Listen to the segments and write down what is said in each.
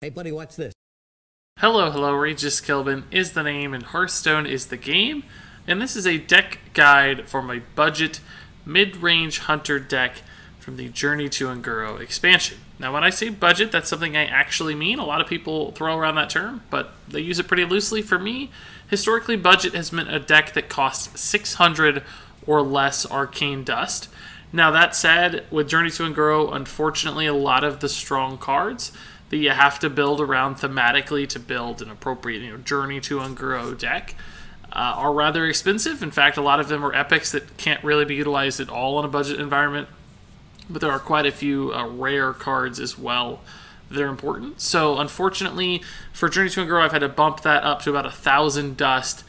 Hey buddy, watch this. Hello, Regis Kilbin is the name and Hearthstone is the game, and this is a deck guide for my budget mid-range hunter deck from the Journey to Aggro expansion. Now when I say budget, that's something I actually mean. A lot of people throw around that term, but they use it pretty loosely. For me, historically, budget has meant a deck that costs 600 or less arcane dust. Now that said, with Journey to Aggro, unfortunately a lot of the strong cards that you have to build around thematically to build an appropriate Journey to Aggro deck are rather expensive. In fact, a lot of them are epics that can't really be utilized at all in a budget environment, but there are quite a few rare cards as well that are important. So unfortunately for Journey to Aggro, I've had to bump that up to about 1,000 dust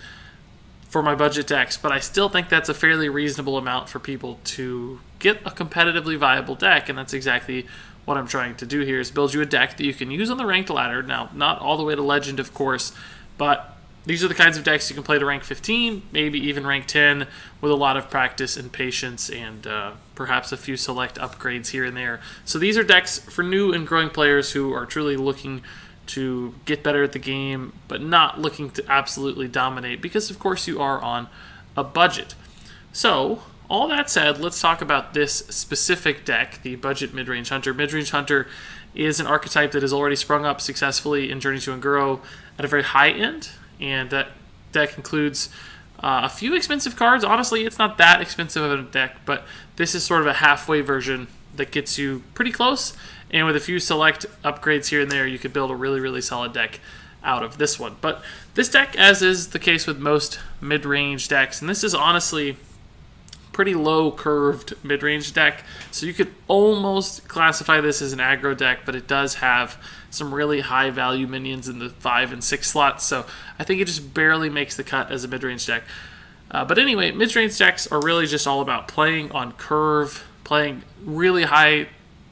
for my budget decks, but I still think that's a fairly reasonable amount for people to get a competitively viable deck, and that's exactly what I'm trying to do here, is build you a deck that you can use on the ranked ladder. Now, not all the way to Legend, of course, but these are the kinds of decks you can play to rank 15, maybe even rank 10, with a lot of practice and patience and perhaps a few select upgrades here and there. So these are decks for new and growing players who are truly looking to get better at the game, but not looking to absolutely dominate, because of course you are on a budget. So all that said, let's talk about this specific deck, the Budget Midrange Hunter. Midrange Hunter is an archetype that has already sprung up successfully in Journey to Aggro at a very high end, and that deck includes a few expensive cards. Honestly, it's not that expensive of a deck, but this is sort of a halfway version that gets you pretty close, and with a few select upgrades here and there, you could build a really, really solid deck out of this one. But this deck, as is the case with most mid-range decks, and this is honestly pretty low curved mid-range deck, so you could almost classify this as an aggro deck, but it does have some really high value minions in the 5 and 6 slots, so I think it just barely makes the cut as a mid-range deck. But anyway, mid-range decks are really just all about playing on curve, playing really high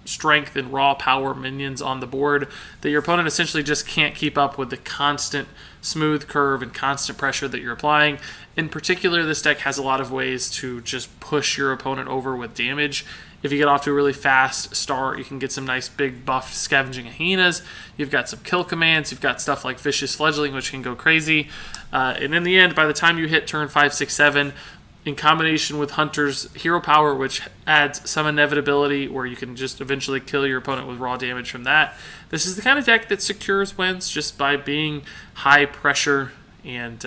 strength and raw power minions on the board that your opponent essentially just can't keep up with the constant smooth curve and constant pressure that you're applying. In particular, this deck has a lot of ways to just push your opponent over with damage. If you get off to a really fast start, you can get some nice big buffed Scavenging Hyenas. You've got some kill commands. You've got stuff like Vicious Fledgling, which can go crazy. And in the end, by the time you hit turn 5, 6, 7, in combination with Hunter's Hero Power, which adds some inevitability where you can just eventually kill your opponent with raw damage from that, this is the kind of deck that secures wins just by being high pressure and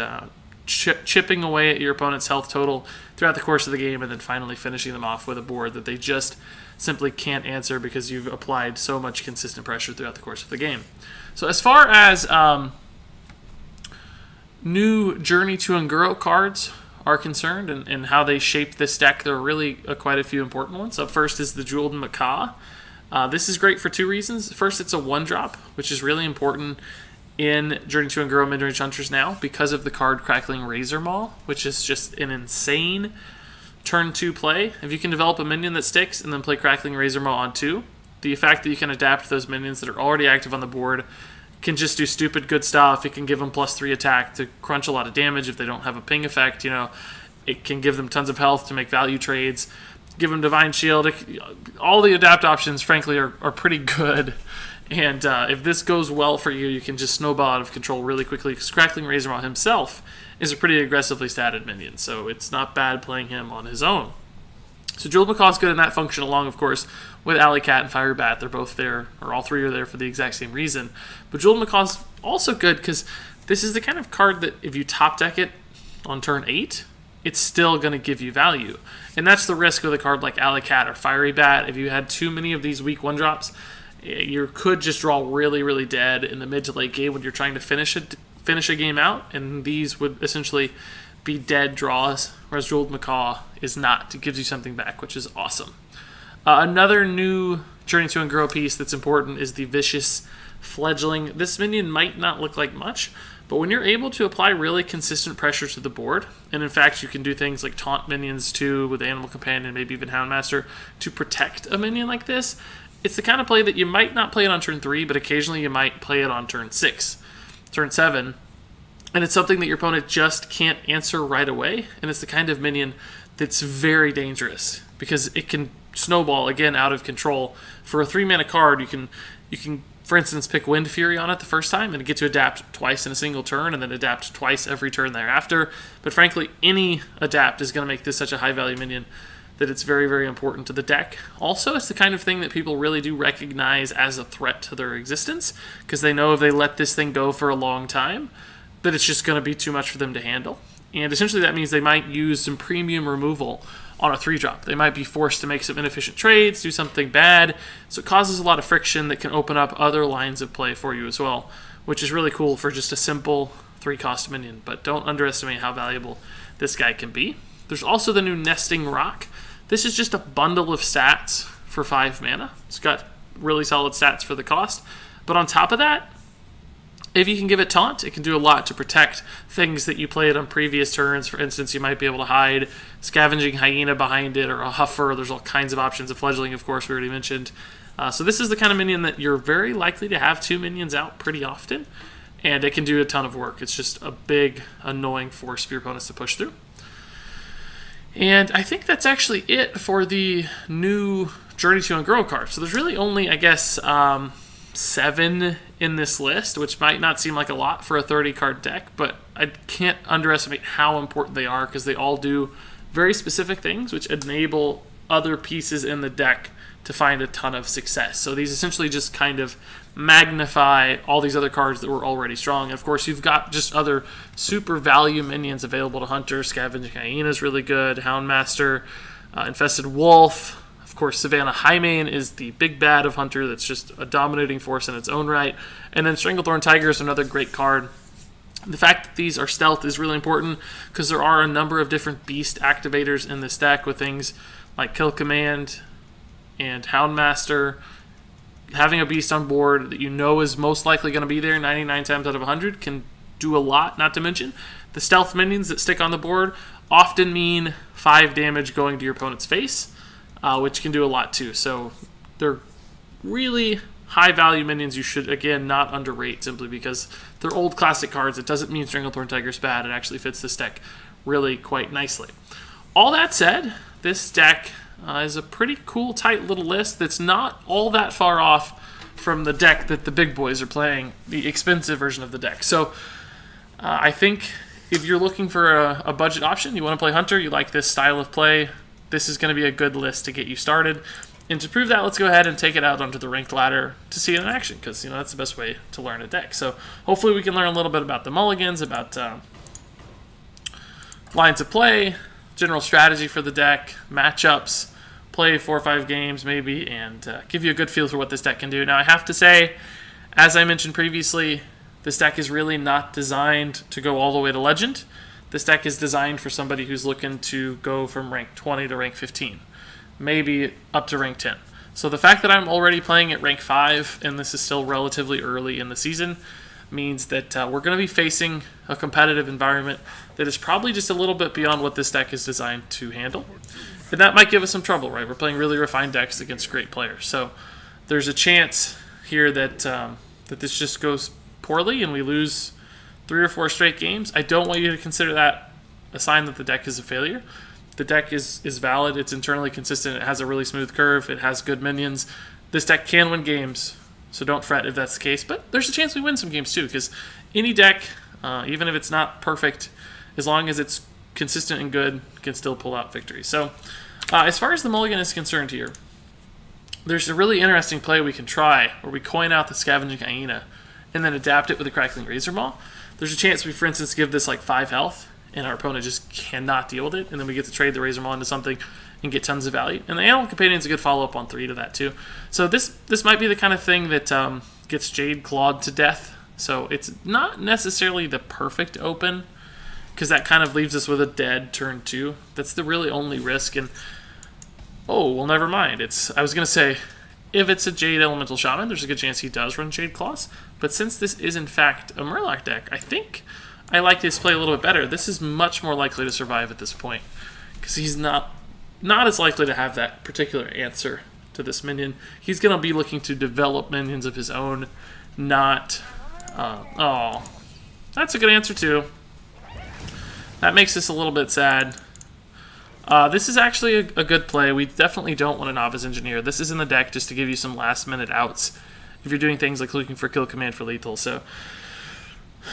chipping away at your opponent's health total throughout the course of the game, and then finally finishing them off with a board that they just simply can't answer because you've applied so much consistent pressure throughout the course of the game. So as far as new Journey to Aggro cards are concerned and how they shape this deck, there are really quite a few important ones. Up first is the Jeweled Macaw. This is great for two reasons. First, it's a 1-drop, which is really important in Journey to Aggro Midrange Hunters now because of the card Crackling Razor Maw, which is just an insane turn 2 play. If you can develop a minion that sticks and then play Crackling Razor Maw on 2, the fact that you can adapt those minions that are already active on the board can just do stupid good stuff. It can give them +3 attack to crunch a lot of damage if they don't have a ping effect. It can give them tons of health to make value trades, give them Divine Shield. All the adapt options, frankly, are pretty good. And if this goes well for you, you can just snowball out of control really quickly, because Crackling Razor Maw himself is a pretty aggressively statted minion, so it's not bad playing him on his own. So Jeweled Macaw is good in that function, along, of course, with Alley Cat and Fiery Bat. They're both there, or all three are there for the exact same reason. But Jeweled Macaw is also good because this is the kind of card that if you top deck it on turn 8, it's still going to give you value. And that's the risk with a card like Alley Cat or Fiery Bat. If you had too many of these weak 1-drops, you could just draw really, really dead in the mid to late game when you're trying to finish a game out, and these would essentially be dead draws, whereas Jeweled Macaw is not. It gives you something back, which is awesome. Another new Journey to Aggro piece that's important is the Vicious Fledgling. This minion might not look like much, but when you're able to apply really consistent pressure to the board, and in fact you can do things like taunt minions too with Animal Companion, maybe even Houndmaster, to protect a minion like this, it's the kind of play that you might not play it on turn 3, but occasionally you might play it on turn 6, turn 7, and it's something that your opponent just can't answer right away, and it's the kind of minion that's very dangerous because it can snowball again out of control. For a 3-mana card, you can for instance, pick Wind Fury on it the first time and get to adapt twice in a single turn and then adapt twice every turn thereafter. But frankly, any adapt is going to make this such a high value minion that it's very, very important to the deck. Also, it's the kind of thing that people really do recognize as a threat to their existence, because they know if they let this thing go for a long time, that it's just going to be too much for them to handle. And essentially that means they might use some premium removal on a 3-drop. They might be forced to make some inefficient trades, do something bad, so it causes a lot of friction that can open up other lines of play for you as well, which is really cool for just a simple 3-cost minion, but don't underestimate how valuable this guy can be. There's also the new Nesting Rock. This is just a bundle of stats for 5 mana. It's got really solid stats for the cost, but on top of that, if you can give it Taunt, it can do a lot to protect things that you played on previous turns. For instance, you might be able to hide Scavenging Hyena behind it or a Huffer. There's all kinds of options. A Fledgling, of course, we already mentioned. So this is the kind of minion that you're very likely to have 2 minions out pretty often, and it can do a ton of work. It's just a big, annoying force for your opponents to push through. And I think that's actually it for the new Journey to Ungrow card. So there's really only, I guess, 7 in this list, which might not seem like a lot for a 30-card deck, but I can't underestimate how important they are, because they all do very specific things which enable other pieces in the deck to find a ton of success. So these essentially just kind of magnify all these other cards that were already strong. And of course, you've got just other super value minions available to Hunter. Scavenging Hyena is really good. Houndmaster, Infested Wolf. Of course, Savannah Highmane is the big bad of Hunter that's just a dominating force in its own right. And then Stranglethorn Tiger is another great card. The fact that these are stealth is really important, because there are a number of different beast activators in this deck with things like Kill Command and Houndmaster. Having a beast on board that you know is most likely going to be there 99 times out of 100 can do a lot, not to mention the stealth minions that stick on the board often mean 5 damage going to your opponent's face, which can do a lot too. So they're really high value minions you should, again, not underrate simply because they're old classic cards. It doesn't mean Stranglethorn Tiger's bad. It actually fits this deck really quite nicely. All that said, this deck is a pretty cool, tight little list that's not all that far off from the deck that the big boys are playing, the expensive version of the deck. So I think if you're looking for a budget option, you want to play Hunter, you like this style of play, this is going to be a good list to get you started. And to prove that, let's go ahead and take it out onto the ranked ladder to see it in action, because that's the best way to learn a deck. So hopefully we can learn a little bit about the mulligans, about lines of play, general strategy for the deck, matchups, play 4 or 5 games maybe, and give you a good feel for what this deck can do. Now I have to say, as I mentioned previously, this deck is really not designed to go all the way to Legend. This deck is designed for somebody who's looking to go from rank 20 to rank 15, maybe up to rank 10. So the fact that I'm already playing at rank 5, and this is still relatively early in the season, means that we're going to be facing a competitive environment that is probably just a little bit beyond what this deck is designed to handle. And that might give us some trouble, right? We're playing really refined decks against great players. So there's a chance here that that this just goes poorly and we lose 3 or 4 straight games. I don't want you to consider that a sign that the deck is a failure. The deck is valid, it's internally consistent, it has a really smooth curve, it has good minions. This deck can win games, so don't fret if that's the case. But there's a chance we win some games too, because any deck, even if it's not perfect, as long as it's consistent and good, can still pull out victories. So as far as the mulligan is concerned here, there's a really interesting play we can try where we coin out the Scavenging Hyena and then adapt it with the Crackling Razor Maw. There's a chance we, for instance, give this like 5 health and our opponent just cannot deal with it, and then we get to trade the Razor Maw into something and get tons of value. And the Animal Companion is a good follow-up on 3 to that too. So this might be the kind of thing that gets Jade clawed to death. So it's not necessarily the perfect open, because that kind of leaves us with a dead turn 2. That's the really only risk. And oh, well, never mind. I was going to say, if it's a Jade Elemental Shaman, there's a good chance he does run Jade Claws. But since this is, in fact, a Murloc deck, I think I like this play a little bit better. This is much more likely to survive at this point, because he's not as likely to have that particular answer to this minion. He's going to be looking to develop minions of his own, not... oh, that's a good answer, too. That makes this a little bit sad. This is actually a good play. We definitely don't want a Novice Engineer. This is in the deck just to give you some last-minute outs if you're doing things like looking for kill command for lethal. So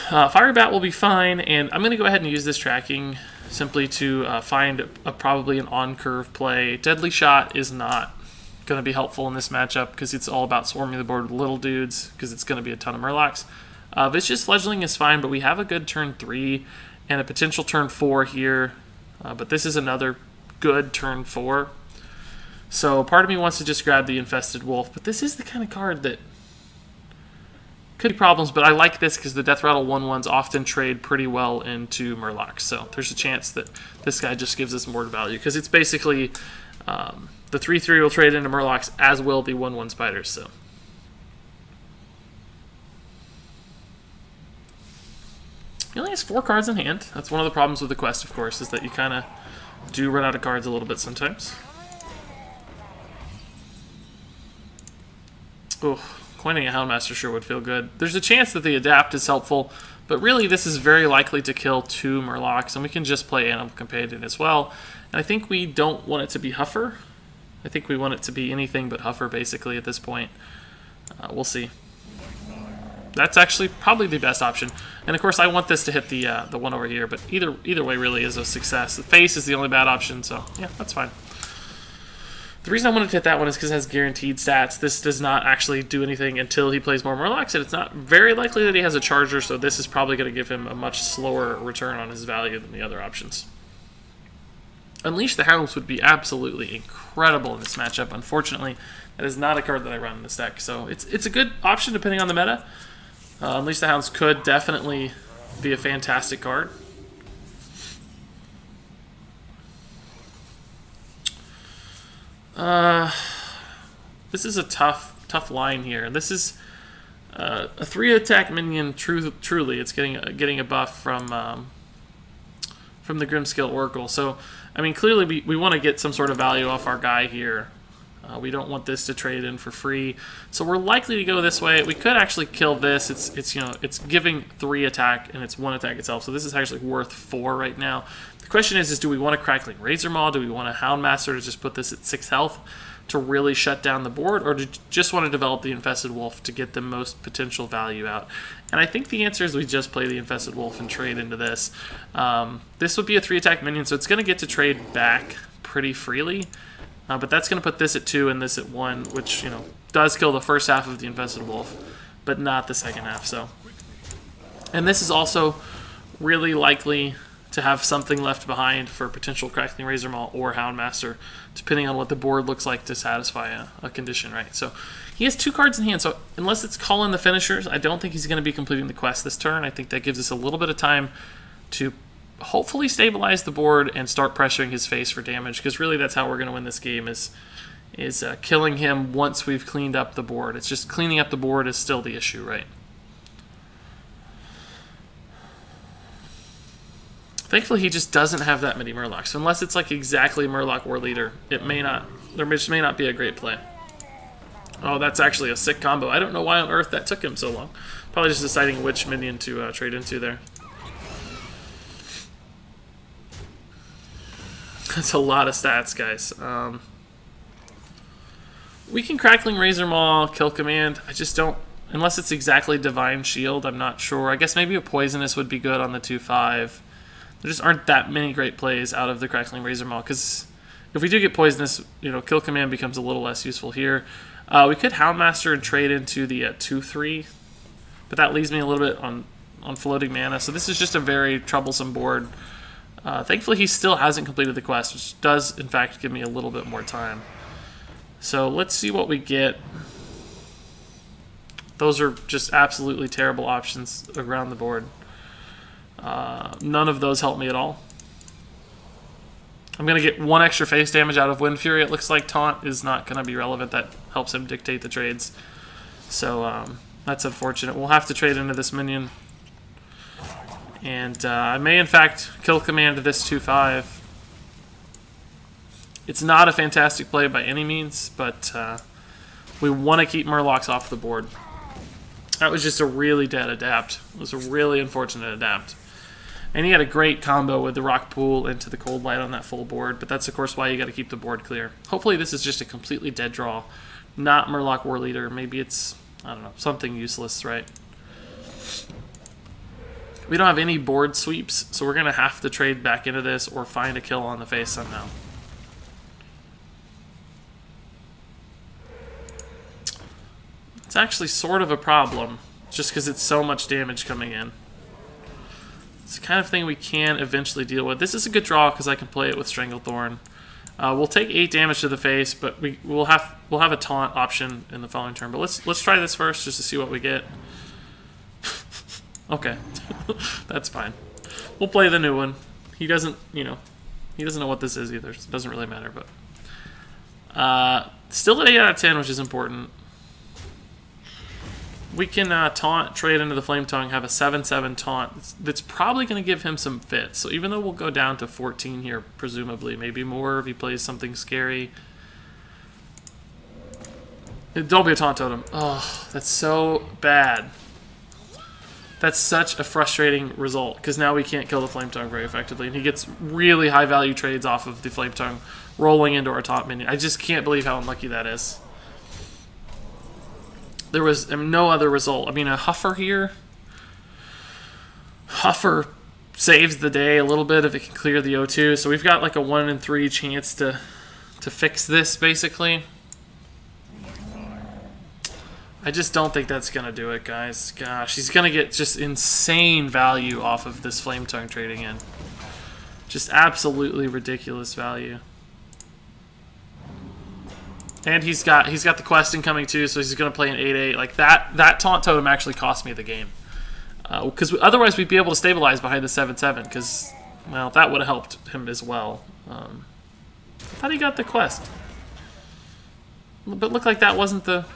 Fire Bat will be fine, and I'm going to go ahead and use this tracking simply to find probably an on-curve play. Deadly Shot is not going to be helpful in this matchup because it's all about swarming the board with little dudes because it's going to be a ton of Murlocs. Vicious Fledgling is fine, but we have a good turn 3 and a potential turn 4 here, but this is another good turn 4. So part of me wants to just grab the Infested Wolf, but this is the kind of card that could be problems, but I like this because the Death Rattle 1/1s often trade pretty well into Murlocs, so there's a chance that this guy just gives us more value because it's basically the 3/3 will trade into Murlocs, as will the 1/1 spiders. So he only has 4 cards in hand. That's one of the problems with the quest, of course, is that you kind of do run out of cards a little bit sometimes. Oh, coining a Houndmaster sure would feel good. There's a chance that the Adapt is helpful, but really this is very likely to kill 2 Murlocs, and we can just play Animal Companion as well. And I think we don't want it to be Huffer. I think we want it to be anything but Huffer, basically, at this point. We'll see. That's actually probably the best option. And of course, I want this to hit the one over here, but either way really is a success. The face is the only bad option, so yeah, that's fine. The reason I wanted to hit that one is because it has guaranteed stats. This does not actually do anything until he plays more Murlocs, and it's not very likely that he has a Charger, so this is probably going to give him a much slower return on his value than the other options. Unleash the Hounds would be absolutely incredible in this matchup. Unfortunately, that is not a card that I run in this deck, so it's a good option depending on the meta. Unleash the Hounds could definitely be a fantastic card. This is a tough line here. This is a 3-attack minion. Truly, it's getting a buff from the Grimskill Oracle. So, I mean, clearly we want to get some sort of value off our guy here. We don't want this to trade in for free, so we're likely to go this way. We could actually kill this. It's giving 3 attack and it's 1 attack itself, so this is actually worth 4 right now. The question is do we want a Crackling Razor Maw? Do we want a Houndmaster to just put this at 6 health to really shut down the board, or do you just want to develop the Infested Wolf to get the most potential value out? And I think the answer is we just play the Infested Wolf and trade into this. This would be a 3-attack minion, so it's going to get to trade back pretty freely. But that's going to put this at 2 and this at 1, which, does kill the first half of the Infested Wolf, but not the second half. So, and this is also really likely to have something left behind for potential Crackling Razor Maw or Houndmaster, depending on what the board looks like to satisfy a condition, right? So he has 2 cards in hand, so unless it's calling the finishers, I don't think he's going to be completing the quest this turn. I think that gives us a little bit of time to hopefully stabilize the board and start pressuring his face for damage, because really that's how we're going to win this game, is killing him once we've cleaned up the board. It's just cleaning up the board is still the issue, right? Thankfully, he just doesn't have that many Murlocs. So unless it's like exactly Murloc War Leader, there just may not be a great play. Oh, that's actually a sick combo. I don't know why on earth that took him so long. Probably just deciding which minion to trade into there. That's a lot of stats, guys. We can Crackling Razor Maw, Kill Command. I just don't, unless it's exactly Divine Shield, I'm not sure. I guess maybe a Poisonous would be good on the 2/5. There just aren't that many great plays out of the Crackling Razor Maw, because if we do get Poisonous, Kill Command becomes a little less useful here. We could Houndmaster and trade into the 2/3, but that leaves me a little bit on floating mana, so this is just a very troublesome board. Thankfully, he still hasn't completed the quest, which does, in fact, give me a little bit more time. So let's see what we get. Those are just absolutely terrible options around the board. None of those help me at all. I'm going to get 1 extra face damage out of Wind Fury. It looks like Taunt is not going to be relevant. That helps him dictate the trades. So that's unfortunate. We'll have to trade into this minion. And I may, in fact, Kill Command this 2/5. It's not a fantastic play by any means, but we want to keep Murlocs off the board. That was just a really dead adapt. It was a really unfortunate adapt. And he had a great combo with the Rock Pool into the Cold Light on that full board, but that's, of course, why you got to keep the board clear. Hopefully this is just a completely dead draw, not Murloc War Leader. Maybe it's I don't know, something useless, right? We don't have any board sweeps, so we're going to have to trade back into this or find a kill on the face somehow. It's actually sort of a problem, just because it's so much damage coming in. It's the kind of thing we can eventually deal with. This is a good draw because I can play it with Stranglethorn. We'll take 8 damage to the face, but we'll have a taunt option in the following turn. But let's try this first just to see what we get. Okay, that's fine. We'll play the new one. He doesn't, you know, he doesn't know what this is either. So it doesn't really matter. But still at 8 out of 10, which is important. We can taunt, trade into the Flame Tongue, have a 7/7 taunt. That's probably going to give him some fits. So even though we'll go down to 14 here, presumably, maybe more if he plays something scary. Don't be a taunt totem. Oh, that's so bad. That's such a frustrating result, because now we can't kill the Flame Tongue very effectively, and he gets really high value trades off of the Flame Tongue rolling into our taunt minion. I just can't believe how unlucky that is. There was no other result. I mean, a Huffer here. Huffer saves the day a little bit if it can clear the O2. So we've got like a 1 in 3 chance to fix this, basically. I just don't think that's going to do it, guys. Gosh, he's going to get just insane value off of this Flame Tongue trading in. Just absolutely ridiculous value. And he's got the questing coming too, so he's going to play an 8/8. Like that taunt totem actually cost me the game, because otherwise we'd be able to stabilize behind the 7/7. Because, well, that would have helped him as well. I thought he got the quest, but it looked like that wasn't the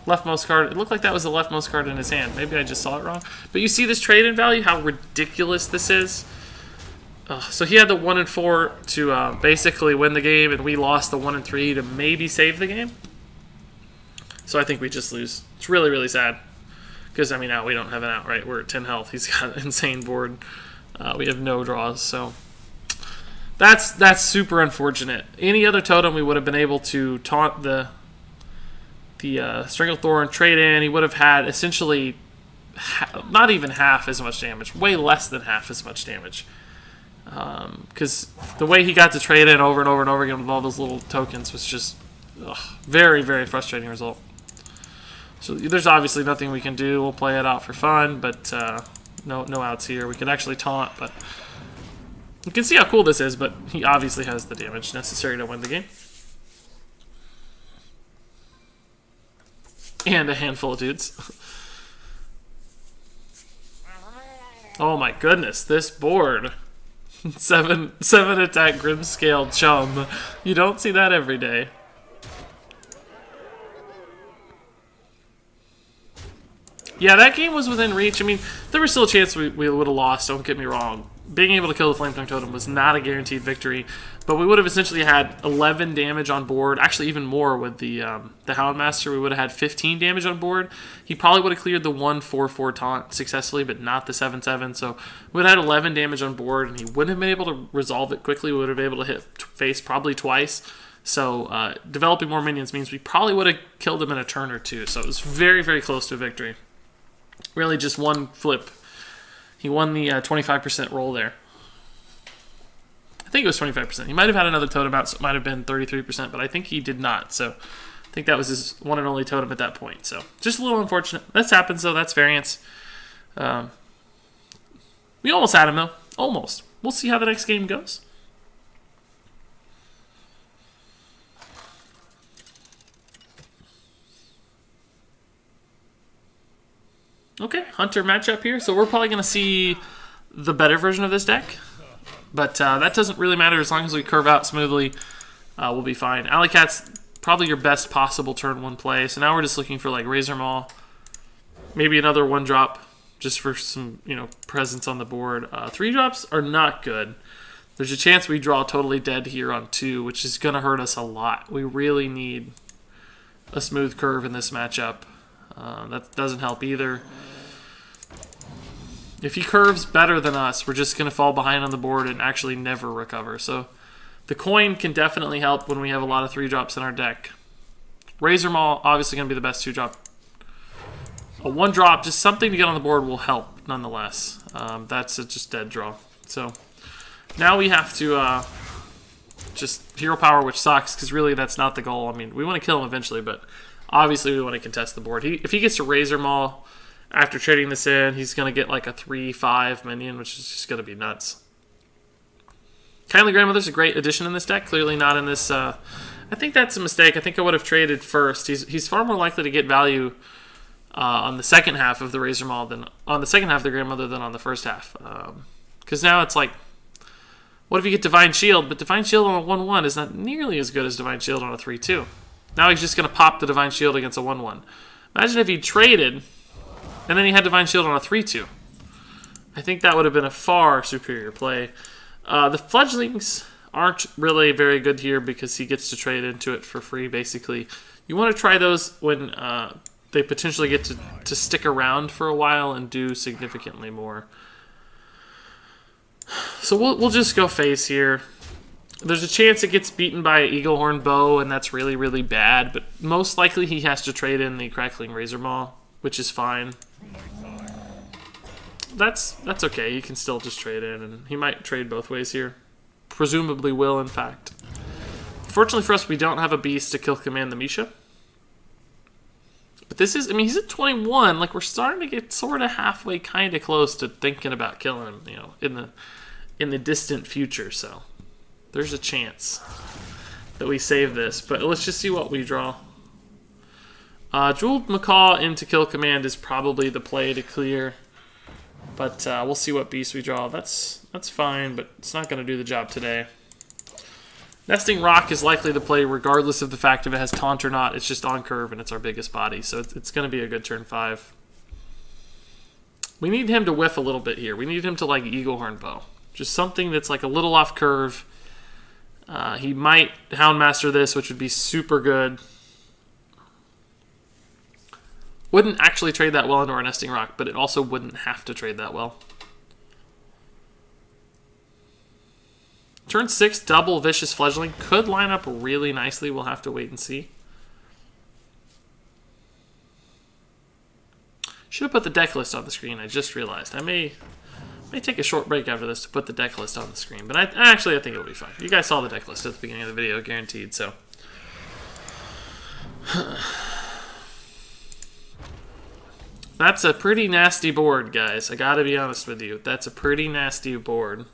leftmost card. It looked like that was the leftmost card in his hand. Maybe I just saw it wrong. But you see this trade-in value, how ridiculous this is. So he had the 1 in 4 to basically win the game, and we lost the 1 in 3 to maybe save the game. So I think we just lose. It's really, really sad. Because, I mean, now we don't have an outright. We're at 10 health. He's got an insane board. We have no draws, so that's super unfortunate. Any other totem, we would have been able to taunt the Stranglethorn, trade in. He would have had essentially not even half as much damage. Way less than half as much damage. Because the way he got to trade in over and over and over again with all those little tokens was just very, very frustrating result. So there's obviously nothing we can do. We'll play it out for fun, but no outs here. We could actually taunt, but you can see how cool this is, but he obviously has the damage necessary to win the game. And a handful of dudes. Oh my goodness, this board. 7 attack Grimscale Chum. You don't see that every day. Yeah, that game was within reach. I mean, there was still a chance we would have lost, don't get me wrong. Being able to kill the Flame Tongue Totem was not a guaranteed victory, but we would have essentially had 11 damage on board, actually even more with the Houndmaster. We would have had 15 damage on board. He probably would have cleared the 1/4/4 taunt successfully, but not the 7/7, so we would have had 11 damage on board, and he wouldn't have been able to resolve it quickly. We would have been able to hit face probably twice, so developing more minions means we probably would have killed him in a turn or two, so it was very, very close to a victory. Really just one flip. He won the 25% roll there. I think it was 25%. He might have had another totem out, so it might have been 33%, but I think he did not. So I think that was his one and only totem at that point. So just a little unfortunate. That's happens, though. That's variance. We almost had him, though. Almost. We'll see how the next game goes. Okay, Hunter matchup here. So we're probably going to see the better version of this deck. But that doesn't really matter as long as we curve out smoothly. We'll be fine. Alley Cat's probably your best possible turn 1 play. So now we're just looking for like Razor Maul. Maybe another 1-drop just for some, presence on the board. 3-drops are not good. There's a chance we draw totally dead here on 2, which is going to hurt us a lot. We really need a smooth curve in this matchup. That doesn't help either. If he curves better than us, we're just going to fall behind on the board and actually never recover. So the coin can definitely help when we have a lot of 3-drops in our deck. Razor Maul, obviously going to be the best 2-drop. A 1-drop, just something to get on the board will help, nonetheless. That's a just dead draw. So now we have to just hero power, which sucks, because really that's not the goal. I mean, we want to kill him eventually, but obviously we want to contest the board. If he gets to Razor Maul after trading this in, he's going to get like a 3-5 minion, which is just going to be nuts. Kindly Grandmother's a great addition in this deck. Clearly not in this. I think that's a mistake. I think I would have traded first. He's far more likely to get value on the second half of the Razor Maul than on the second half of the Grandmother than on the first half. Because now it's like, what if you get Divine Shield? But Divine Shield on a 1-1 is not nearly as good as Divine Shield on a 3-2. Now he's just going to pop the Divine Shield against a 1-1. Imagine if he traded, and then he had Divine Shield on a 3-2. I think that would have been a far superior play. The Fledglings aren't really very good here because he gets to trade into it for free, basically. You want to try those when they potentially get to stick around for a while and do significantly more. So we'll just go face here. There's a chance it gets beaten by an Eaglehorn Bow, and that's really, really bad. But most likely he has to trade in the Crackling Razor Maul, which is fine. That's okay. He can still just trade in, and he might trade both ways here. Presumably will, in fact. Fortunately for us, we don't have a beast to kill command the Misha. But this is, I mean, he's at 21. Like, we're starting to get sort of halfway kind of close to thinking about killing him, you know, in the distant future. So there's a chance that we save this. But let's just see what we draw. Jeweled Macaw into kill command is probably the play to clear. But we'll see what beast we draw. That's fine, but it's not going to do the job today. Nesting Rock is likely to play regardless of the fact if it has taunt or not. It's just on curve, and it's our biggest body, so it's going to be a good turn 5. We need him to whiff a little bit here. We need him to like Eaglehorn Bow. Just something that's like a little off curve. He might Houndmaster this, which would be super good. Wouldn't actually trade that well into our Nesting Rock, but it also wouldn't have to trade that well. Turn 6, double Vicious Fledgling. Could line up really nicely. We'll have to wait and see. Should have put the deck list on the screen. I just realized. I may take a short break after this to put the deck list on the screen. But I think it'll be fine. You guys saw the deck list at the beginning of the video, guaranteed. So that's a pretty nasty board, guys. I gotta be honest with you. That's a pretty nasty board.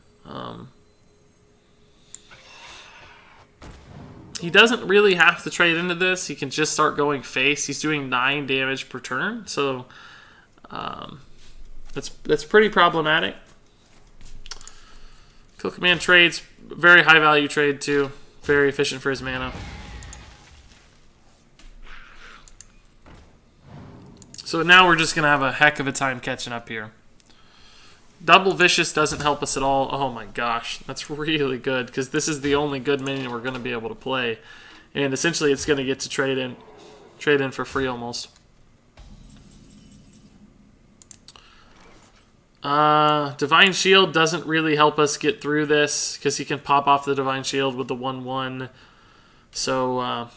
He doesn't really have to trade into this. He can just start going face. He's doing 9 damage per turn, so that's pretty problematic. Kill command trades, very high value trade too. Very efficient for his mana. So now we're just gonna have a heck of a time catching up here. Double Vicious doesn't help us at all. Oh my gosh, that's really good, because this is the only good minion we're going to be able to play. And essentially it's going to get to trade in for free almost. Divine Shield doesn't really help us get through this, because he can pop off the Divine Shield with the 1-1. So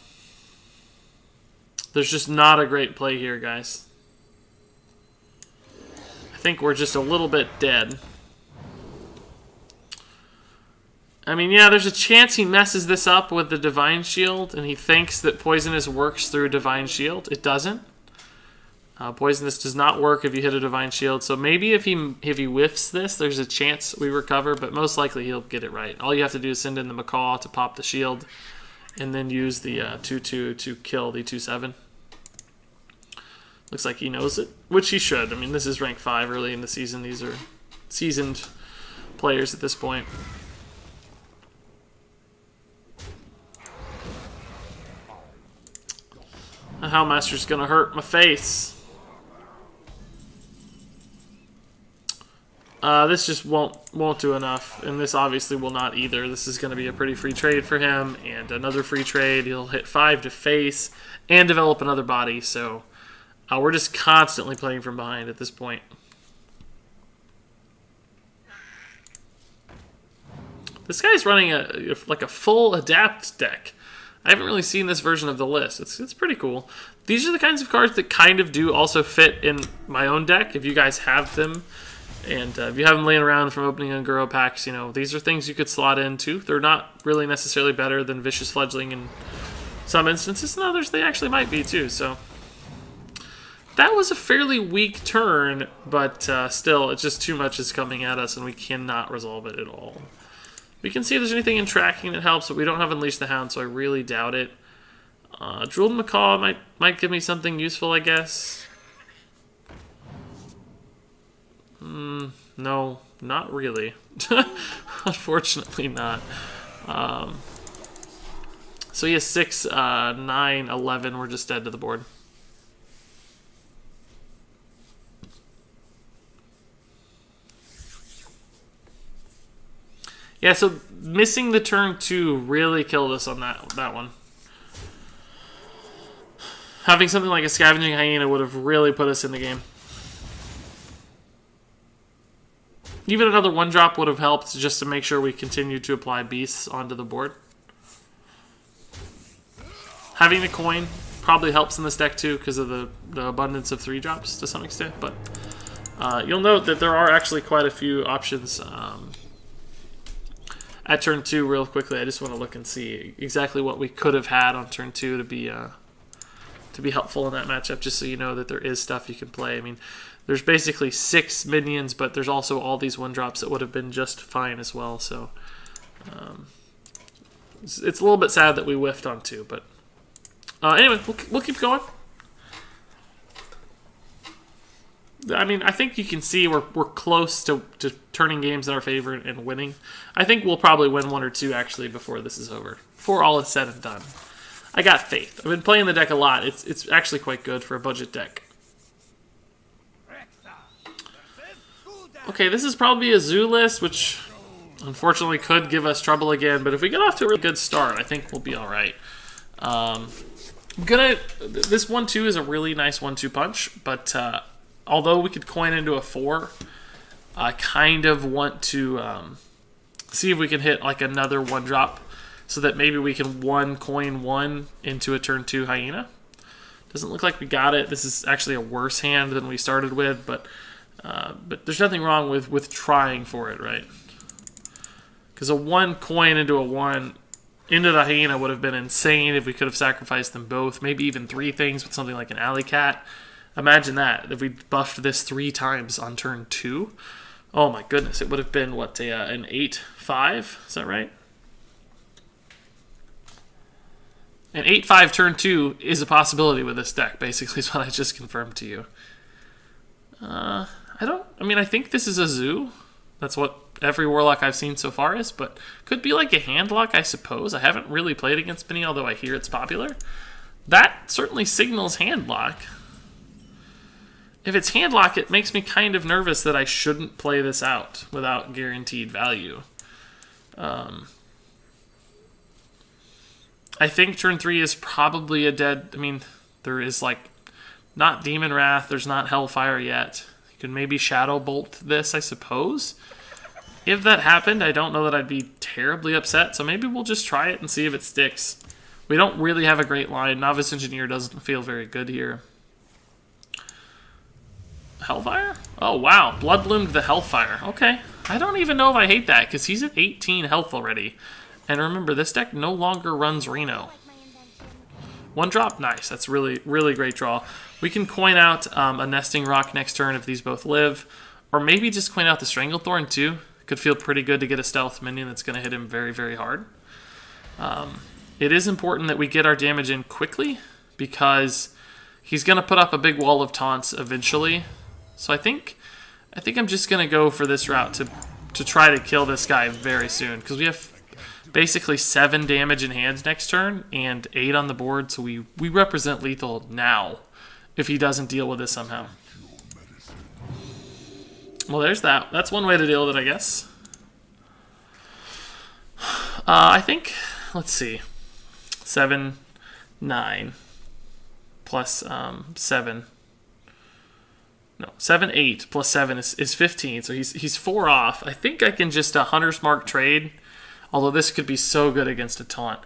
there's just not a great play here, guys. I think we're just a little bit dead. I mean, yeah, there's a chance he messes this up with the Divine Shield, and he thinks that Poisonous works through Divine Shield. It doesn't. Poisonous does not work if you hit a Divine Shield, so maybe if he whiffs this, there's a chance we recover, but most likely he'll get it right. All you have to do is send in the Macaw to pop the shield, and then use the 2-2 to kill the 2-7. Looks like he knows it, which he should. I mean, this is rank 5 early in the season. These are seasoned players at this point. The Houndmaster's gonna hurt my face. This just won't do enough, and this obviously will not either. This is going to be a pretty free trade for him, and another free trade. He'll hit 5 to face and develop another body, so we're just constantly playing from behind at this point. This guy's running like a full adapt deck. I haven't really seen this version of the list. It's pretty cool. These are the kinds of cards that kind of do also fit in my own deck, if you guys have them. And if you have them laying around from opening Aggro packs, you know, these are things you could slot into. They're not really necessarily better than Vicious Fledgling in some instances, and others they actually might be too, so... That was a fairly weak turn, but still, it's just too much is coming at us, and we cannot resolve it at all. We can see if there's anything in tracking that helps, but we don't have Unleash the Hound, so I really doubt it. Drooled Macaw might give me something useful, I guess. No, not really. Unfortunately not. So yeah, 6, 9, 11, we're just dead to the board. Yeah, so missing the turn 2 really killed us on that one. Having something like a Scavenging Hyena would have really put us in the game. Even another 1-drop would have helped just to make sure we continue to apply beasts onto the board. Having the coin probably helps in this deck too because of the abundance of 3-drops to some extent. But you'll note that there are actually quite a few options at turn 2 real quickly. I just want to look and see exactly what we could have had on turn 2 to be helpful in that matchup, just so you know that there is stuff you can play. I mean, there's basically 6 minions, but there's also all these 1-drops that would have been just fine as well. So it's a little bit sad that we whiffed on 2, but anyway, we'll keep going. I mean, I think you can see we're close to turning games in our favor and winning. I think we'll probably win 1 or 2 actually before this is over, before all is said and done. I got faith. I've been playing the deck a lot. It's actually quite good for a budget deck. Okay, this is probably a zoo list, which unfortunately could give us trouble again. But if we get off to a really good start, I think we'll be all right. This 1-2 is a really nice 1-2 punch, but although we could coin into a 4, I kind of want to see if we can hit like another 1-drop so that maybe we can coin 1 into a turn 2 Hyena. Doesn't look like we got it. This is actually a worse hand than we started with, but there's nothing wrong with trying for it, right? Because a 1 coin into a 1 into the Hyena would have been insane if we could have sacrificed them both. Maybe even 3 things with something like an Alley Cat. Imagine that, if we buffed this 3 times on turn 2. Oh my goodness, it would have been, what, an 8-5? Is that right? An 8-5 turn 2 is a possibility with this deck, basically, is what I just confirmed to you. I think this is a zoo. That's what every Warlock I've seen so far is, but could be like a handlock, I suppose. I haven't really played against many, although I hear it's popular. That certainly signals handlock. If it's handlock, it makes me kind of nervous that I shouldn't play this out without guaranteed value. I think turn 3 is probably a dead... I mean, there is, like, not Demon Wrath. There's not Hellfire yet. You could maybe Shadow Bolt this, I suppose. If that happened, I don't know that I'd be terribly upset, so maybe we'll just try it and see if it sticks. We don't really have a great line. Novice Engineer doesn't feel very good here. Hellfire? Oh, wow. Blood Bloomed the Hellfire. Okay. I don't even know if I hate that, because he's at 18 health already. And remember, this deck no longer runs Reno. 1-drop? Nice. That's really, really great draw. We can coin out a Nesting Rock next turn if these both live. Or maybe just coin out the Stranglethorn, too. Could feel pretty good to get a stealth minion that's going to hit him very, very hard. It is important that we get our damage in quickly, because he's going to put up a big wall of taunts eventually. So I think I'm just going to go for this route to try to kill this guy very soon, because we have basically 7 damage in hand next turn and 8 on the board, so we represent lethal now if he doesn't deal with this somehow. Well, there's that. That's one way to deal with it, I guess. I think, let's see, 7, 9, plus 7. No, 7, 8, plus 7 is 15, so he's 4 off. I think I can just Hunter's Mark trade, although this could be so good against a taunt.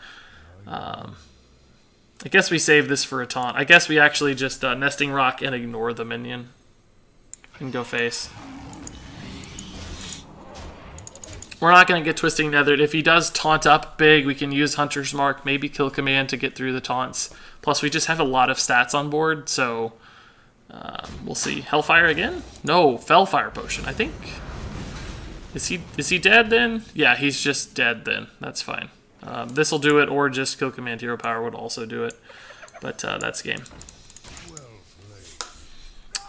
I guess we save this for a taunt. I guess we actually just Nesting Rock and ignore the minion. And go face. We're not going to get Twisting Nethered. If he does taunt up big, we can use Hunter's Mark, maybe Kill Command to get through the taunts. Plus, we just have a lot of stats on board, so we'll see. Hellfire again? No, Fellfire Potion, I think. Is he dead then? Yeah, he's just dead then. That's fine. This will do it, or just Kill Command Hero Power would also do it. But that's game.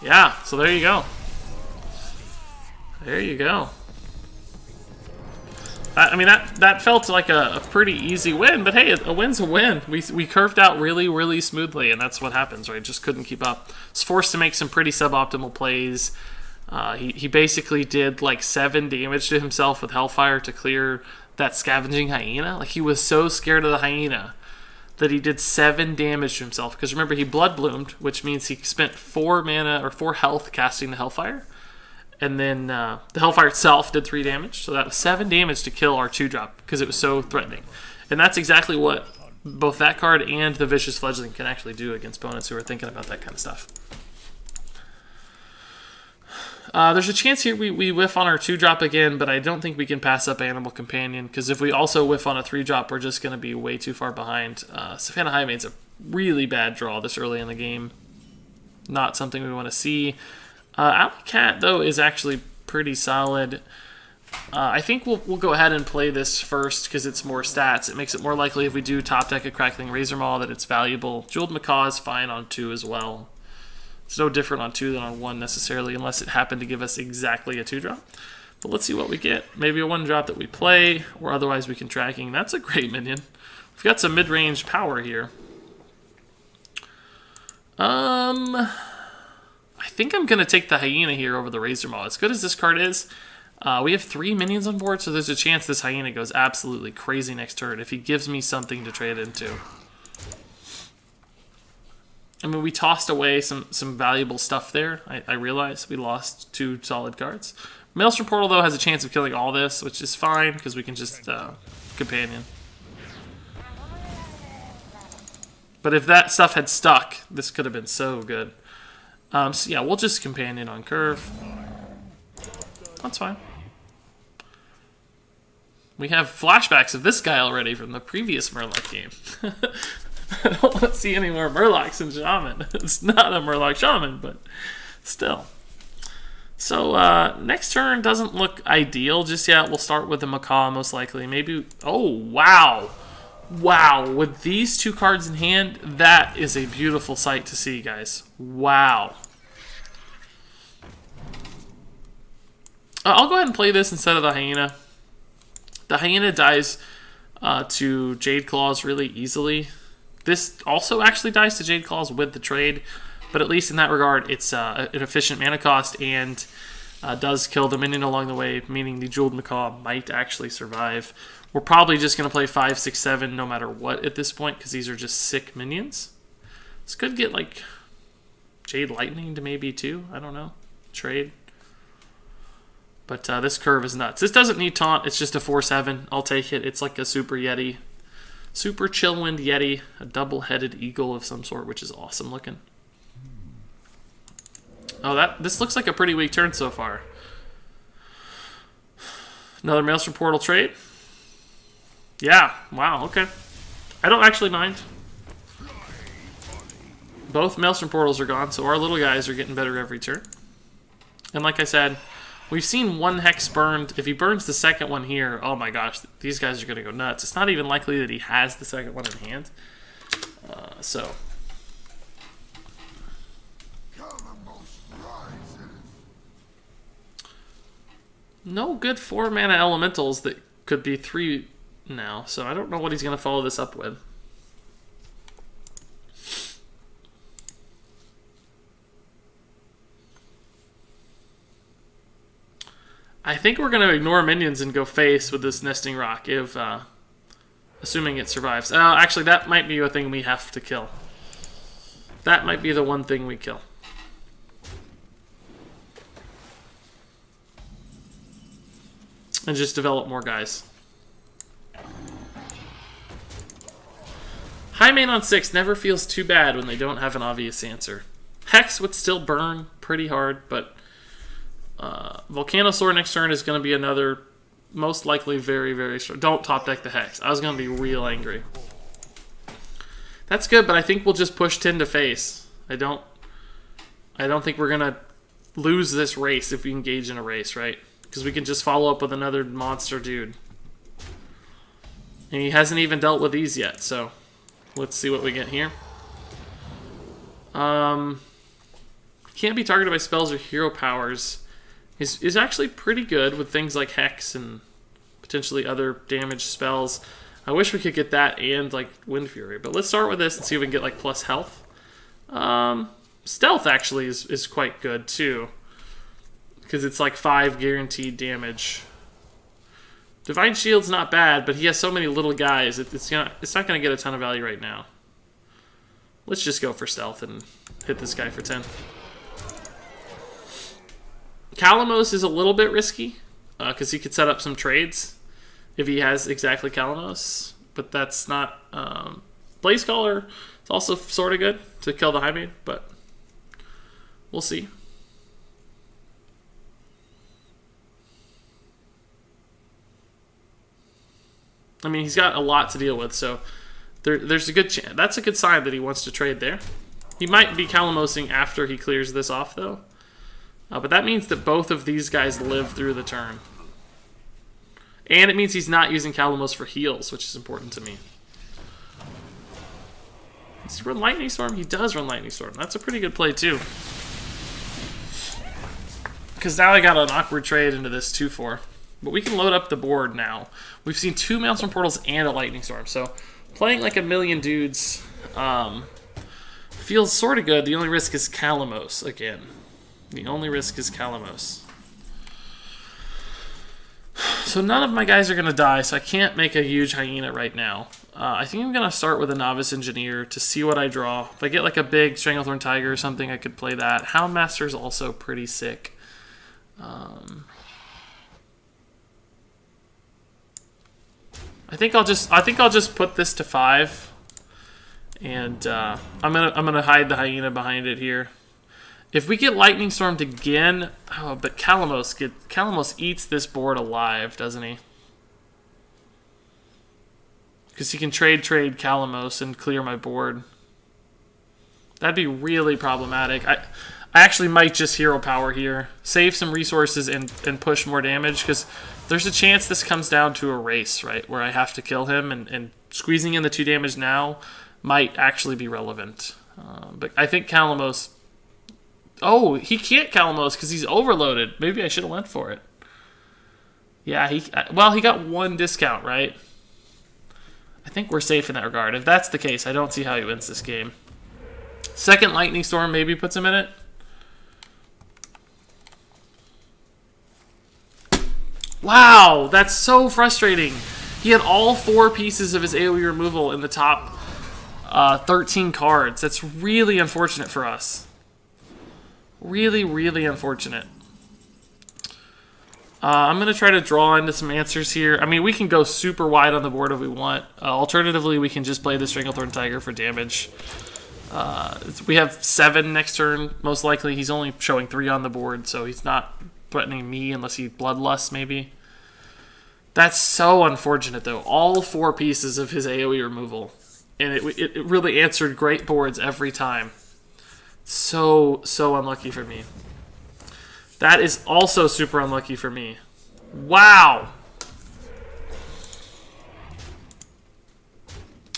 Yeah, so there you go. There you go. I mean, that felt like a pretty easy win, but hey, a win's a win. We curved out really, really smoothly, and that's what happens, right? Just couldn't keep up. Was forced to make some pretty suboptimal plays. He basically did like 7 damage to himself with Hellfire to clear that Scavenging Hyena. Like, he was so scared of the Hyena that he did 7 damage to himself. Because remember, he Blood Bloomed, which means he spent 4 mana or 4 health casting the Hellfire. And then the Hellfire itself did 3 damage. So that was 7 damage to kill our 2-drop because it was so threatening. And that's exactly what both that card and the Vicious Fledgling can actually do against opponents who are thinking about that kind of stuff. There's a chance here we whiff on our 2-drop again, but I don't think we can pass up Animal Companion, because if we also whiff on a 3-drop, we're just going to be way too far behind. Savannah Highmaid's a really bad draw this early in the game. Not something we want to see. Alley Cat, though, is actually pretty solid. I think we'll go ahead and play this first because it's more stats. It makes it more likely if we do top deck a Crackling Razor Maw that it's valuable. Jeweled Macaw is fine on 2 as well. It's no different on 2 than on 1 necessarily, unless it happened to give us exactly a 2-drop. But let's see what we get. Maybe a 1-drop that we play, or otherwise we can tracking. That's a great minion. We've got some mid-range power here. I think I'm going to take the Hyena here over the Razor Maw. As good as this card is, we have 3 minions on board, so there's a chance this Hyena goes absolutely crazy next turn if he gives me something to trade into. I mean, we tossed away some valuable stuff there. I realize we lost 2 solid cards. Maelstrom Portal, though, has a chance of killing all this, which is fine, because we can just Companion. But if that stuff had stuck, this could have been so good. So yeah, we'll just Companion on curve. That's fine. We have flashbacks of this guy already from the previous Murloc game. I don't want to see any more Murlocs in Shaman. It's not a Murloc Shaman, but still. So next turn doesn't look ideal just yet. We'll start with the Macaw most likely. Maybe. Oh, wow. Wow. With these 2 cards in hand, that is a beautiful sight to see, guys. Wow. I'll go ahead and play this instead of the Hyena. The Hyena dies to Jade Claws really easily. This also actually dies to Jade Claws with the trade, but at least in that regard, it's an efficient mana cost and does kill the minion along the way, meaning the Jeweled Macaw might actually survive. We're probably just going to play 5, 6, 7 no matter what at this point, because these are just sick minions. This could get like Jade Lightning to maybe 2, I don't know, trade. But this curve is nuts. This doesn't need taunt, it's just a 4/7. I'll take it. It's like a Super Yeti. Super Chillwind Yeti, a double-headed eagle of some sort, which is awesome looking. Oh, this looks like a pretty weak turn so far. Another Maelstrom Portal trade. Yeah, wow, okay. I don't actually mind. Both Maelstrom Portals are gone, so our little guys are getting better every turn. And like I said, we've seen 1 Hex burned. If he burns the second one here, oh my gosh, these guys are going to go nuts. It's not even likely that he has the second one in hand. So. No good 4-mana elementals that could be 3 now, so I don't know what he's going to follow this up with. I think we're going to ignore minions and go face with this Nesting Rock, if assuming it survives. Actually, that might be a thing we have to kill. That might be the one thing we kill. And just develop more guys. Highmane on 6 never feels too bad when they don't have an obvious answer. Hex would still burn pretty hard, but Volcanosaur next turn is going to be another, most likely very, very strong. Don't top deck the Hex. I was going to be real angry. That's good, but I think we'll just push Tin to face. I don't think we're going to lose this race if we engage in a race, right? Because we can just follow up with another monster dude. And he hasn't even dealt with these yet, so let's see what we get here. Can't be targeted by spells or hero powers is actually pretty good with things like Hex and potentially other damage spells. I wish we could get that and like Wind Fury, but let's start with this and see if we can get like plus health. Stealth actually is quite good too, because it's like 5 guaranteed damage. Divine Shield's not bad, but he has so many little guys, it's not going to get a ton of value right now. Let's just go for stealth and hit this guy for 10. Calamos is a little bit risky, because he could set up some trades if he has exactly Calamos, but that's not... Blazecaller is also sort of good to kill the Highmane, but we'll see. I mean, he's got a lot to deal with, so there's a good chance. That's a good sign that he wants to trade there. He might be Calamosing after he clears this off, though. But that means that both of these guys live through the turn. And it means he's not using Calamos for heals, which is important to me. Does he run Lightning Storm? He does run Lightning Storm. That's a pretty good play, too. Because now I got an awkward trade into this 2-4. But we can load up the board now. We've seen 2 Maelstrom Portals and a Lightning Storm. So playing like a million dudes feels sort of good. The only risk is Calamos again. The only risk is Calamos. So none of my guys are going to die, so I can't make a huge Hyena right now. I think I'm going to start with a Novice Engineer to see what I draw. If I get like a big Stranglethorn Tiger or something, I could play that. Houndmaster is also pretty sick. I think I'll just put this to 5, and I'm gonna hide the Hyena behind it here. If we get Lightning Stormed again, oh, but Calamos eats this board alive, doesn't he? Because he can trade Calamos and clear my board. That'd be really problematic. I actually might just Hero Power here, save some resources and push more damage, because there's a chance this comes down to a race, right, where I have to kill him, and squeezing in the 2 damage now might actually be relevant. But I think Calamos... Oh, he can't Calamos because he's overloaded. Maybe I should have went for it. Yeah, he got 1 discount, right? I think we're safe in that regard. If that's the case, I don't see how he wins this game. Second Lightning Storm maybe puts him in it. Wow, that's so frustrating. He had all 4 pieces of his AoE removal in the top 13 cards. That's really unfortunate for us. Really, really unfortunate. I'm going to try to draw into some answers here. I mean, we can go super wide on the board if we want. Alternatively, we can just play the Stranglethorn Tiger for damage. We have 7 next turn, most likely. He's only showing 3 on the board, so he's not threatening me unless he Bloodlusts, maybe. That's so unfortunate, though. All 4 pieces of his AoE removal. And it really answered great boards every time. So unlucky for me. That is also super unlucky for me. Wow!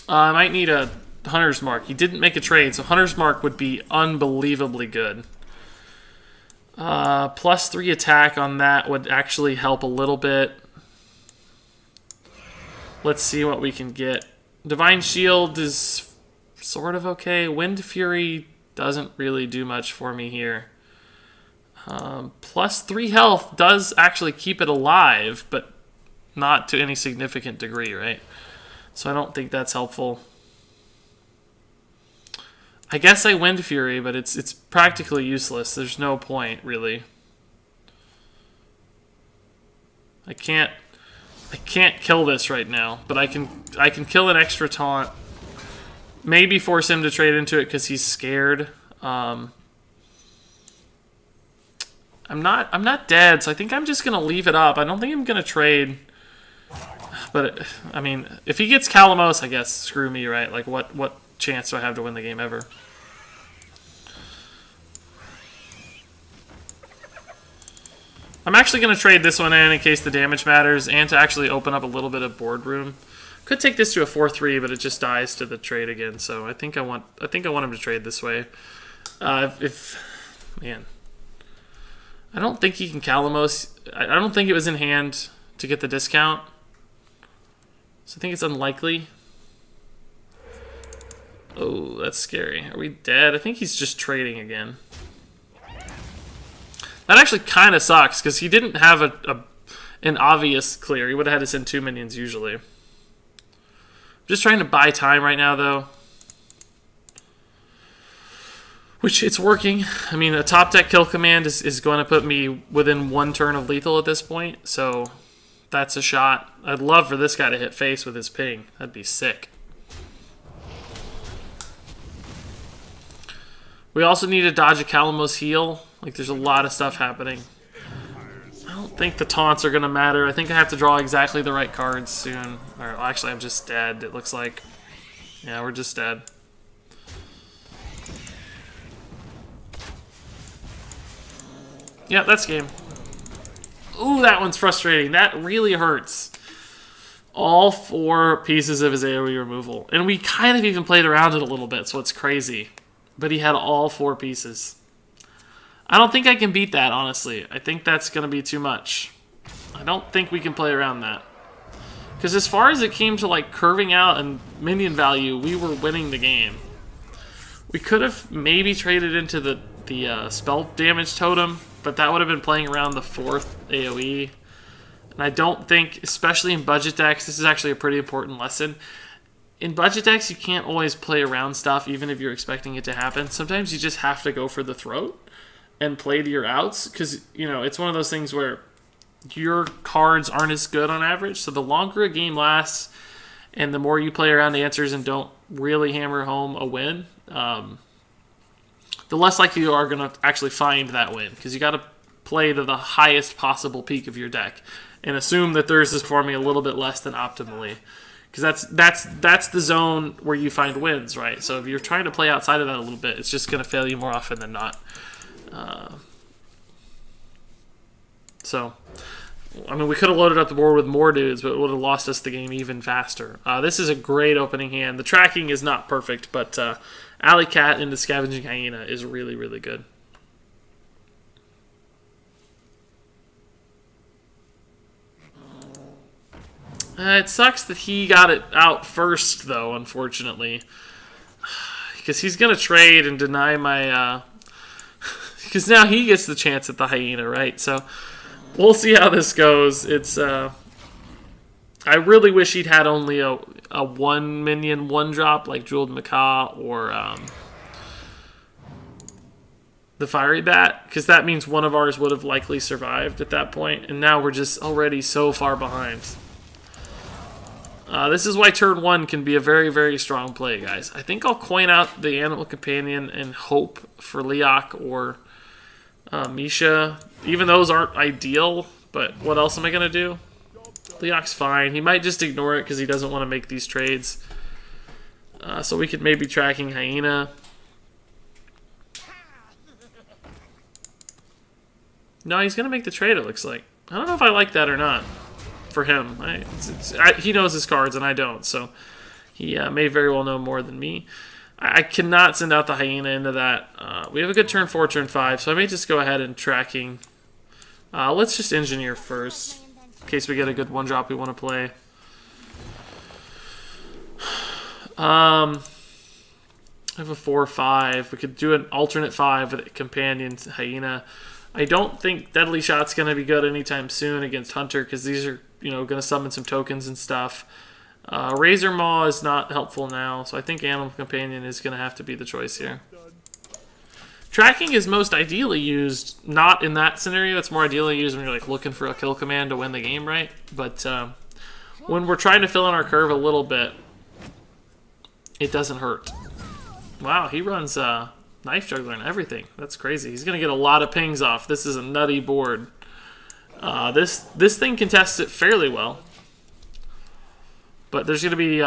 I might need a Hunter's Mark. He didn't make a trade, so Hunter's Mark would be unbelievably good. Plus 3 attack on that would actually help a little bit. Let's see what we can get. Divine Shield is sort of okay. Wind Fury doesn't really do much for me here. Plus 3 health does actually keep it alive, but not to any significant degree, right? So I don't think that's helpful. I guess I Wind Fury, but it's practically useless. There's no point, really. I can't kill this right now, but I can kill an extra taunt maybe force him to trade into it because he's scared. I'm not dead, so I think I'm just gonna leave it up. I don't think I'm gonna trade. But I mean, if he gets Calamos, I guess screw me, right? Like, what chance do I have to win the game ever? I'm actually going to trade this one in case the damage matters, and to actually open up a little bit of board room. Could take this to a 4-3, but it just dies to the trade again. So I think I want him to trade this way. Man, I don't think he can Calamos. I don't think it was in hand to get the discount. So I think it's unlikely. Oh, that's scary. Are we dead? I think he's just trading again. That actually kind of sucks, because he didn't have an obvious clear. He would have had to send 2 minions usually. I'm just trying to buy time right now, though. Which, it's working. I mean, a top deck kill command is going to put me within 1 turn of lethal at this point, so that's a shot. I'd love for this guy to hit face with his ping. That'd be sick. We also need to dodge a Calamos heal. Like, there's a lot of stuff happening. I don't think the taunts are going to matter. I think I have to draw exactly the right cards soon. Or, actually, I'm just dead, it looks like. Yeah, we're just dead. Yeah, that's game. Ooh, that one's frustrating. That really hurts. All 4 pieces of his AoE removal. And we kind of even played around it a little bit, so it's crazy. But he had all 4 pieces. I don't think I can beat that, honestly. I think that's going to be too much. I don't think we can play around that. Because as far as it came to like curving out and minion value, we were winning the game. We could have maybe traded into the spell damage totem, but that would have been playing around the 4th AoE. And I don't think, especially in budget decks, this is actually a pretty important lesson. In budget decks, you can't always play around stuff, even if you're expecting it to happen. Sometimes you just have to go for the throat and play to your outs, because, you know, it's one of those things where your cards aren't as good on average, so the longer a game lasts and the more you play around answers and don't really hammer home a win, the less likely you are going to actually find that win, because you got to play to the highest possible peak of your deck and assume that theirs is performing a little bit less than optimally, because that's the zone where you find wins, right? So if you're trying to play outside of that a little bit, it's just going to fail you more often than not. So, I mean, we could have loaded up the board with more dudes, but it would have lost us the game even faster. This is a great opening hand. The tracking is not perfect, but Alley Cat into Scavenging Hyena is really, really good. It sucks that he got it out first, though, unfortunately. Because he's going to trade and deny my... Because now he gets the chance at the Hyena, right? So we'll see how this goes. It's I really wish he'd had only a 1 minion 1-drop like Jeweled Macaw or the Fiery Bat, because that means one of ours would have likely survived at that point, and now we're just already so far behind. This is why turn 1 can be a very, very strong play, guys. I think I'll coin out the Animal Companion and hope for Leok or Misha. Even those aren't ideal, but what else am I going to do? Leok's fine. He might just ignore it because he doesn't want to make these trades. So we could maybe tracking Hyena. No, he's going to make the trade, it looks like. I don't know if I like that or not for him. He knows his cards and I don't, so he may very well know more than me. I cannot send out the Hyena into that. We have a good turn 4, turn 5, so I may just go ahead and tracking. Let's just engineer first, in case we get a good 1-drop we want to play. I have a 4-5. We could do an alternate 5 with a companion Hyena. I don't think Deadly Shot's going to be good anytime soon against Hunter, because these are, you know, going to summon some tokens and stuff. Razor Maw is not helpful now, so I think Animal Companion is going to have to be the choice here. Tracking is most ideally used not in that scenario. It's more ideally used when you're like looking for a kill command to win the game, right? But when we're trying to fill in our curve a little bit, it doesn't hurt. Wow, he runs Knife Juggler and everything. That's crazy. He's going to get a lot of pings off. This is a nutty board. This thing contests it fairly well. But there's going to be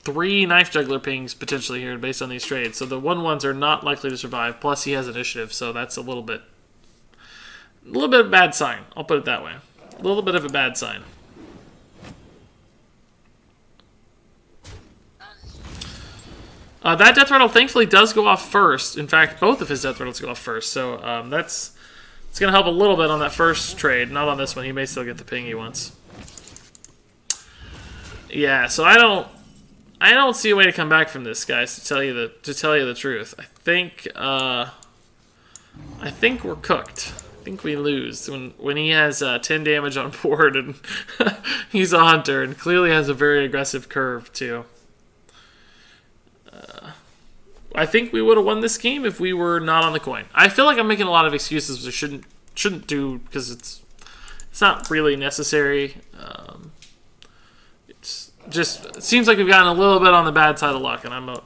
3 Knife Juggler pings potentially here based on these trades. So the 1/1s are not likely to survive. Plus he has initiative, so that's a little bit of a bad sign. I'll put it that way. A little bit of a bad sign. That Death Rattle thankfully does go off first. In fact, both of his Death Rattles go off first. So it's going to help a little bit on that first trade. Not on this one. He may still get the ping he wants. Yeah, so I don't see a way to come back from this, guys. To tell you the truth, I think we're cooked. I think we lose when he has 10 damage on board and he's a hunter and clearly has a very aggressive curve too. I think we would have won this game if we were not on the coin. I feel like I'm making a lot of excuses which I shouldn't do because it's not really necessary. It seems like we've gotten a little bit on the bad side of luck, and I'm a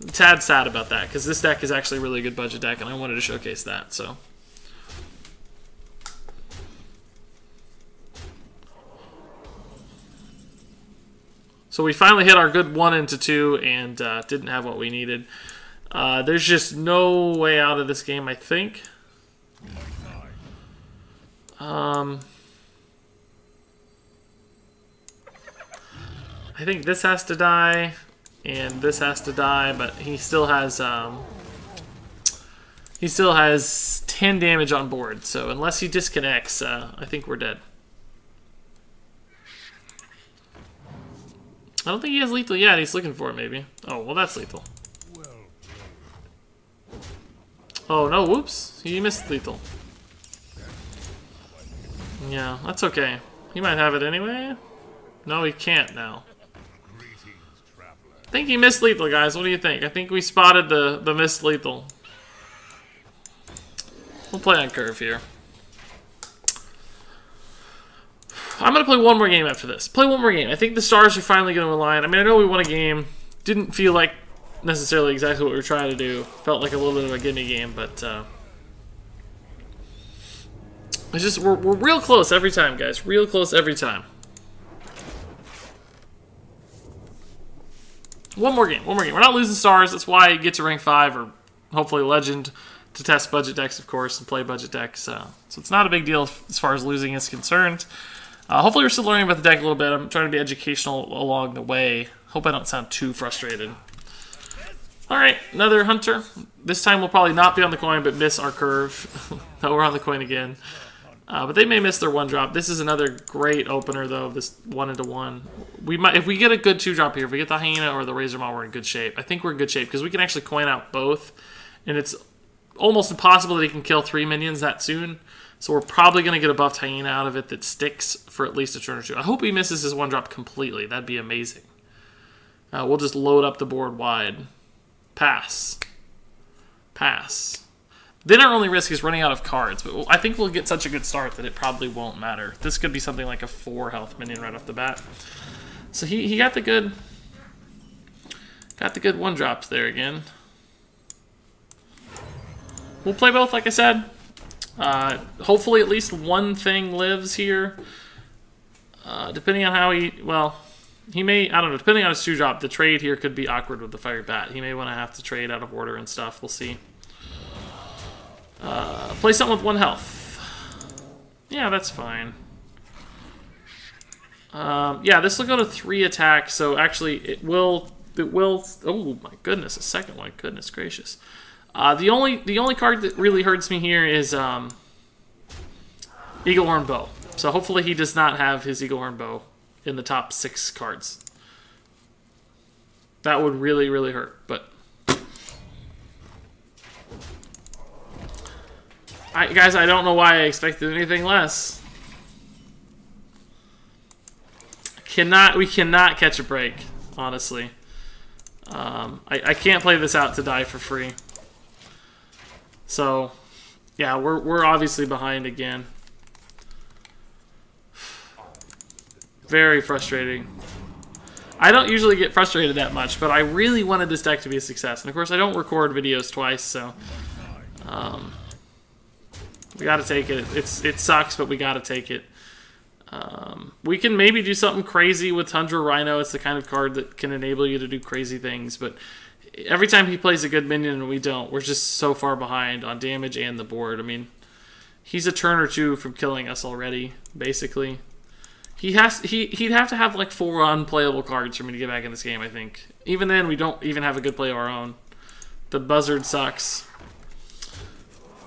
tad sad about that because this deck is actually a really good budget deck, and I wanted to showcase that. So we finally hit our good 1 into 2 and didn't have what we needed. There's just no way out of this game, I think. I think this has to die, and this has to die, but he still has 10 damage on board. So unless he disconnects, I think we're dead. I don't think he has lethal yet. He's looking for it, maybe. Oh, well, that's lethal. Oh, no, whoops. He missed lethal. Yeah, that's okay. He might have it anyway. No, he can't now. I think he missed lethal, guys. What do you think? I think we spotted the missed lethal. We'll play on curve here. I'm going to play one more game after this. Play one more game. I think the stars are finally going to align. I mean, I know we won a game. Didn't feel like necessarily exactly what we were trying to do. Felt like a little bit of a gimme game, but it's just we're real close every time, guys. Real close every time. One more game. One more game. We're not losing stars. That's why you get to rank 5 or hopefully legend to test budget decks, of course, and play budget decks. So it's not a big deal as far as losing is concerned. Hopefully we're still learning about the deck a little bit. I'm trying to be educational along the way. Hope I don't sound too frustrated. Alright, another hunter. This time we'll probably not be on the coin, but miss our curve. No, we're on the coin again. But they may miss their 1-drop. This is another great opener, though, this 1 into 1. We might, if we get a good 2-drop here, if we get the Hyena or the Razor Maw, we're in good shape. I think we're in good shape, because we can actually coin out both. And it's almost impossible that he can kill 3 minions that soon. So we're probably going to get a buffed Hyena out of it that sticks for at least a turn or 2. I hope he misses his 1-drop completely. That'd be amazing. We'll just load up the board wide. Pass. Pass. Then our only risk is running out of cards, but I think we'll get such a good start that it probably won't matter. This could be something like a 4 health minion right off the bat. So he got the good 1-drops there again. We'll play both, like I said. Hopefully at least one thing lives here. Depending on how he may, I don't know, depending on his 2-drop, the trade here could be awkward with the Fiery Bat. He may want to have to trade out of order and stuff. We'll see. Play something with 1 health. Yeah, that's fine. Yeah, this will go to 3 attack, so actually it will, oh my goodness, a second one, goodness gracious. The only card that really hurts me here is Eaglehorn Bow. So hopefully he does not have his Eaglehorn Bow in the top 6 cards. That would really, really hurt, but guys, I don't know why I expected anything less. We cannot catch a break, honestly. I can't play this out to die for free. So, yeah, we're obviously behind again. Very frustrating. I don't usually get frustrated that much, but I really wanted this deck to be a success. And of course, I don't record videos twice, so we got to take it. It sucks, but we got to take it. We can maybe do something crazy with Tundra Rhino. It's the kind of card that can enable you to do crazy things, but every time he plays a good minion and we don't, we're just so far behind on damage and the board. I mean, he's a turn or two from killing us already, basically. He'd have to have like 4 unplayable cards for me to get back in this game, I think. Even then, we don't even have a good play of our own. The buzzard sucks.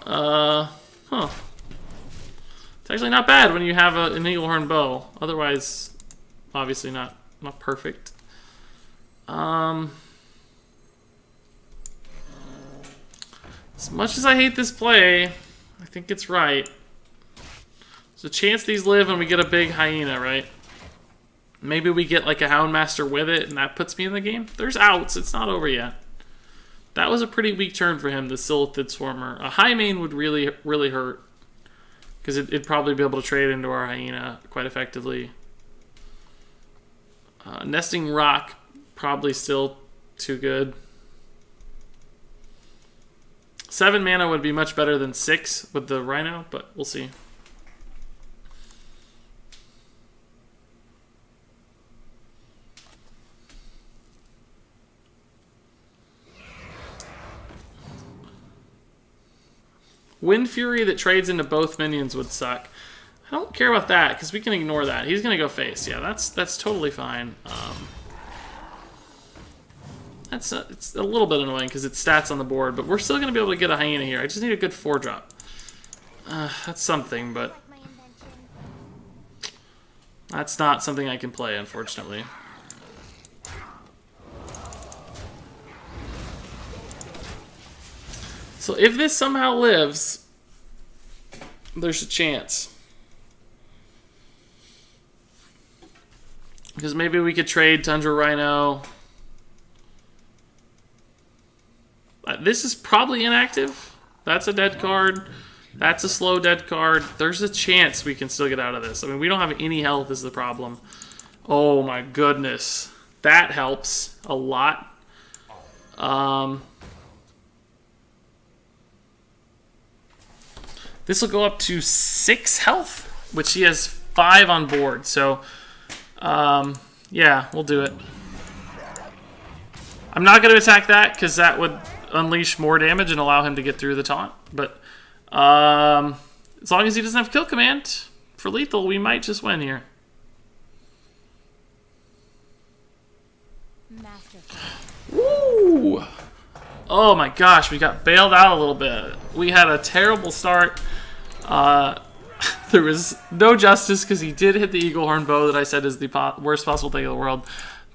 Huh. It's actually not bad when you have an Eaglehorn bow. Otherwise, obviously not perfect. As much as I hate this play, I think it's right. There's a chance these live and we get a big hyena, right? Maybe we get like a Houndmaster with it and that puts me in the game. There's outs. It's not over yet. That was a pretty weak turn for him, the Silithid Swarmer. A high main would really, really hurt. Because it'd probably be able to trade into our hyena quite effectively. Nesting Rock, probably still too good. 7 mana would be much better than 6 with the Rhino, but we'll see. Wind Fury that trades into both minions would suck. I don't care about that, because we can ignore that. He's going to go face. Yeah, that's totally fine. It's a little bit annoying because it's stats on the board, but we're still going to be able to get a hyena here. I just need a good 4-drop. That's something, but that's not something I can play, unfortunately. So if this somehow lives, there's a chance. Because maybe we could trade Tundra Rhino. This is probably inactive. That's a dead card. That's a slow dead card. There's a chance we can still get out of this. I mean, we don't have any health is the problem. Oh my goodness. That helps a lot. This will go up to 6 health, which he has 5 on board. So, yeah, we'll do it. I'm not going to attack that because that would unleash more damage and allow him to get through the taunt. But as long as he doesn't have kill command for lethal, we might just win here. Woo! Oh my gosh, we got bailed out a little bit. We had a terrible start. There was no justice because he did hit the Eaglehorn bow that I said is the worst possible thing in the world.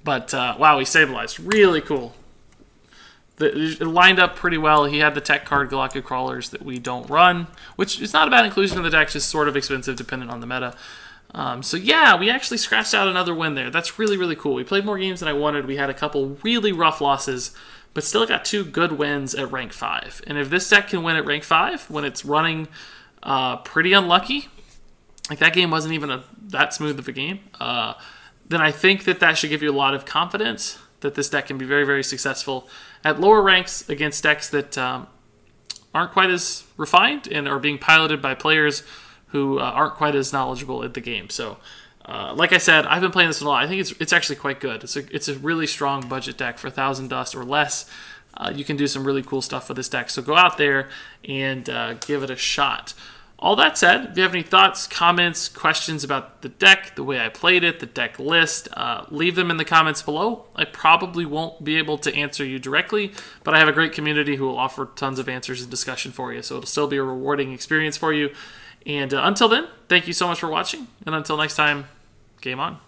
But wow, he stabilized. Really cool. It lined up pretty well. He had the tech card Galactic Crawlers that we don't run, which is not a bad inclusion in the deck, just sort of expensive depending on the meta. So yeah, we actually scratched out another win there. That's really, really cool. We played more games than I wanted. We had a couple really rough losses, but still got 2 good wins at rank 5. And if this deck can win at rank 5, when it's running pretty unlucky, like that game wasn't even that smooth of a game, then I think that should give you a lot of confidence that this deck can be very, very successful at lower ranks against decks that aren't quite as refined and are being piloted by players who aren't quite as knowledgeable at the game. So, like I said, I've been playing this a lot. I think it's actually quite good. It's a really strong budget deck for 1,000 dust or less. You can do some really cool stuff with this deck. So go out there and give it a shot. All that said, if you have any thoughts, comments, questions about the deck, the way I played it, the deck list, leave them in the comments below. I probably won't be able to answer you directly, but I have a great community who will offer tons of answers and discussion for you, so it'll still be a rewarding experience for you. And until then, thank you so much for watching, and until next time, game on.